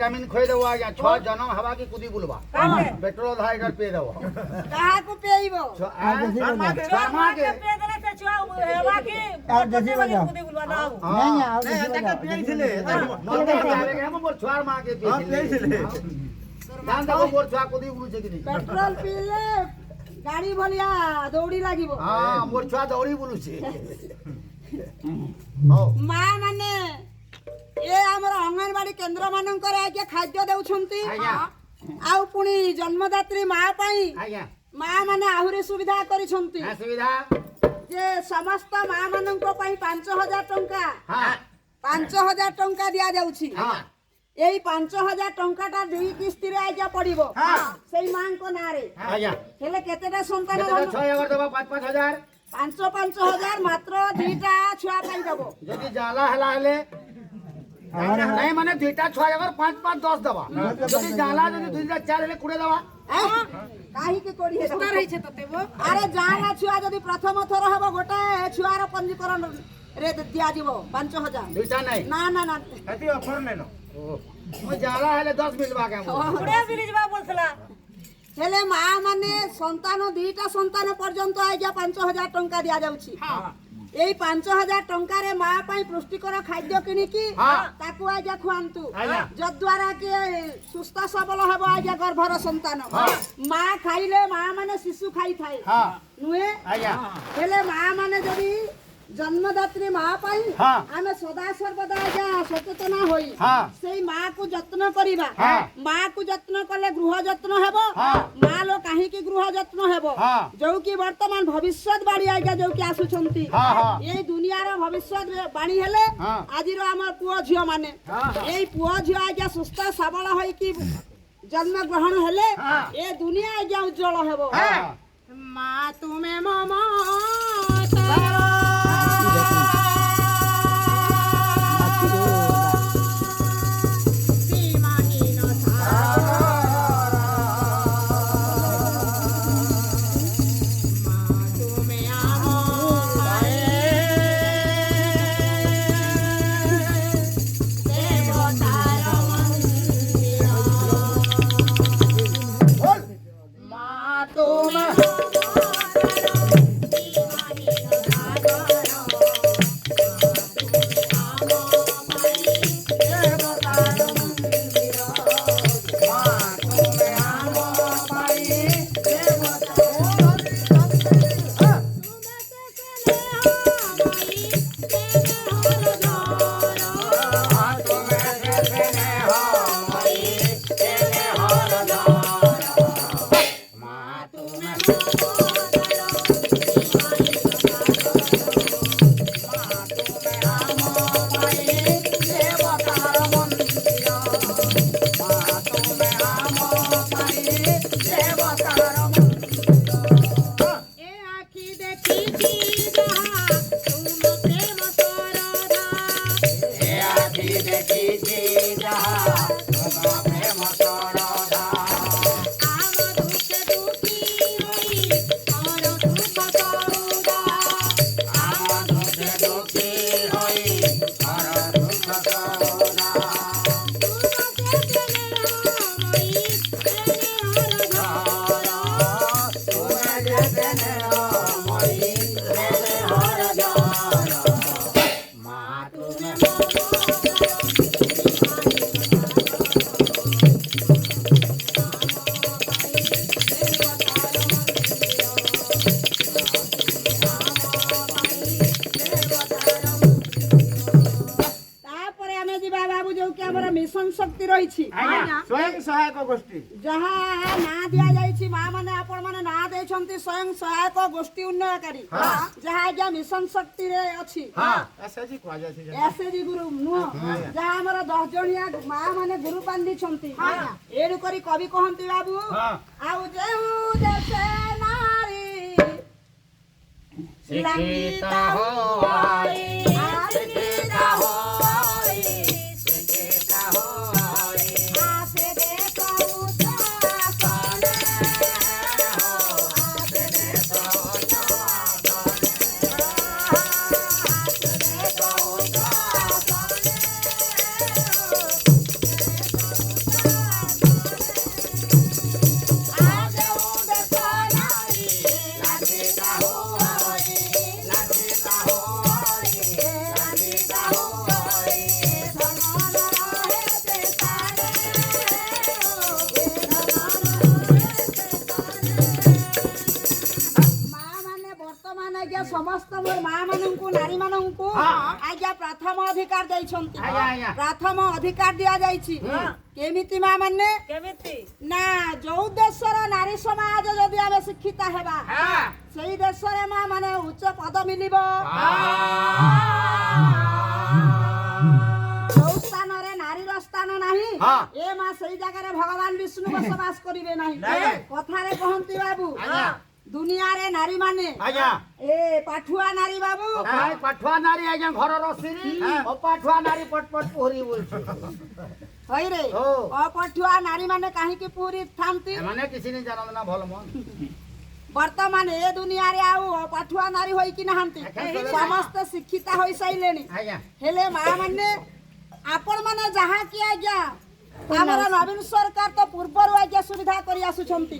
vitamin खोई देबो आज्ञा 6 जन्म हवा की कुदी बुलवा पेट्रोल 2.5 लीटर पे देबो कहा को पेइबो शर्मा के पे देले से छुआ हवा की कुदी बुलवा दाओ नहीं तक पियैथिले हम मोर छुआर मां के पियैथिले ध्यान देबो मोर छुआ कुदी बुलु छै कि नहीं पेट्रोल पीले गाड़ी भलिया दौड़ी लागिबो हां मोर छुआ दौड़ी बुलु छै मां माने ए हमर अंगनवाड़ी केंद्र मानकर आके खाद्य देउछंती आउ पुनी जन्मदात्री मां पई आज्ञा मां माने आहुरी सुविधा करिछंती हां सुविधा जे समस्त मां माननको पई 5000 टंका हां 5000 टंका दिया जाउछि हां एई 5000 टंकाटा दुई किस्ती रे आज्ञा पड़िबो सेई मां को नारे आज्ञा हेले केतेटा संतान केते 6000 देबो 5-5000 5-5000 मात्र दुईटा छुआ पाई देबो जदि जाला हला हेले नहीं माने दुईटा छुआ अगर 5-5-10 दबा जदि जाला जदि दुईटा 4 हेले 20 दबा काहे के कोड़ी हे स्टार रही छे ततेबो अरे जाला छुआ जदि प्रथम थर हबो गोटे छुआर पंजीकरण रे दिया दिबो 5000 दुईटा नहीं ना ना ना कति ऑफर लेनो मो जाला हेले 10 मिलबा के पुरे मिलजबा बोलसला हेले मां माने संतान दुईटा संतान पर्यंत आज्ञा 5000 टंका दिया जाउछि एई 5000 टंका रे मां पई पुष्टिकर खाद्य किनि की ताकू आज्ञा खुआंतु जद्वारा कि सुस्थ सबल हबो आज्ञा गर्भर संतान मां खाइले मां माने शिशु खाई थाए नुए आज्ञा हेले मां माने जदी जन्मदात्री मां पई आमे सदा सर्वदा आज्ञा सचेतन होई सेई मां को जत्न करिबा मां को जत्न कले गृह जत्न हेबो मां लो काहे की गृह जत्न हेबो जो कि वर्तमान भविष्यत बाड़ी आज्ञा जो कि आसुछंती ए दुनिया रो भविष्यत बाणी हेले आजिरो हमर पुओ झियो माने एई पुओ झियो आज्ञा सुस्थ सबल होई कि जन्म ग्रहण हेले ए दुनिया आज्ञा उज्जवल हेबो मां तुमे मम मिशन शक्ति रही स्वयं सहायक गोष्ठी जहाँ ना दिया जाइछि मां माने आपण माने ना देछंती स्वयं सहायक गोष्ठी उन्नयनकारी जहाँ आज्ञा मिशन शक्ति रे अछि एसएजी को जाय छै एसएजी गुरु नु जहाँ हमर 10 जणिया मां माने गुरु बांधी छंती एरु करी कवि कहंती बाबू आउ जेउ देसे नारी शिक्षिता हो आई शिक्षिता हो समस्त मोर माँ मानू नारी मानू आज्ञा प्रथम अधिकार देइछंती प्रथम अधिकार दिया जाइछि केमिति माँ माने ना जो देशर नारी समाज जदि आमे शिक्षित हेबा सेही देशरे माँ माने उच्च पद मिलिबो जो स्थान रे नारीर स्थान नाही ए माँ सेही जगह भगवान विष्णु बसवास करिवे नाही कथारे कहंती बाबू दुनिया रे नारी माने ए पाठुआ नारी बाबू पाठुआ नारी आज्ञा घर रसिरी ओ पाठुआ नारी पटपट पोहरी बोलछे होई रे ओ पाठुआ नारी माने काहे की पूरी थांती माने किसी ने जानल ना भल मन वर्तमान ए दुनिया रे आउ पाठुआ नारी होई कि नहंती समस्त शिक्षित होई सैलेनी हेले मां माने आपण माने जहा कि आज्ञा हमर नवीन सरकार तो पूर्वरु आज्ञा सुविधा करि आसुछंती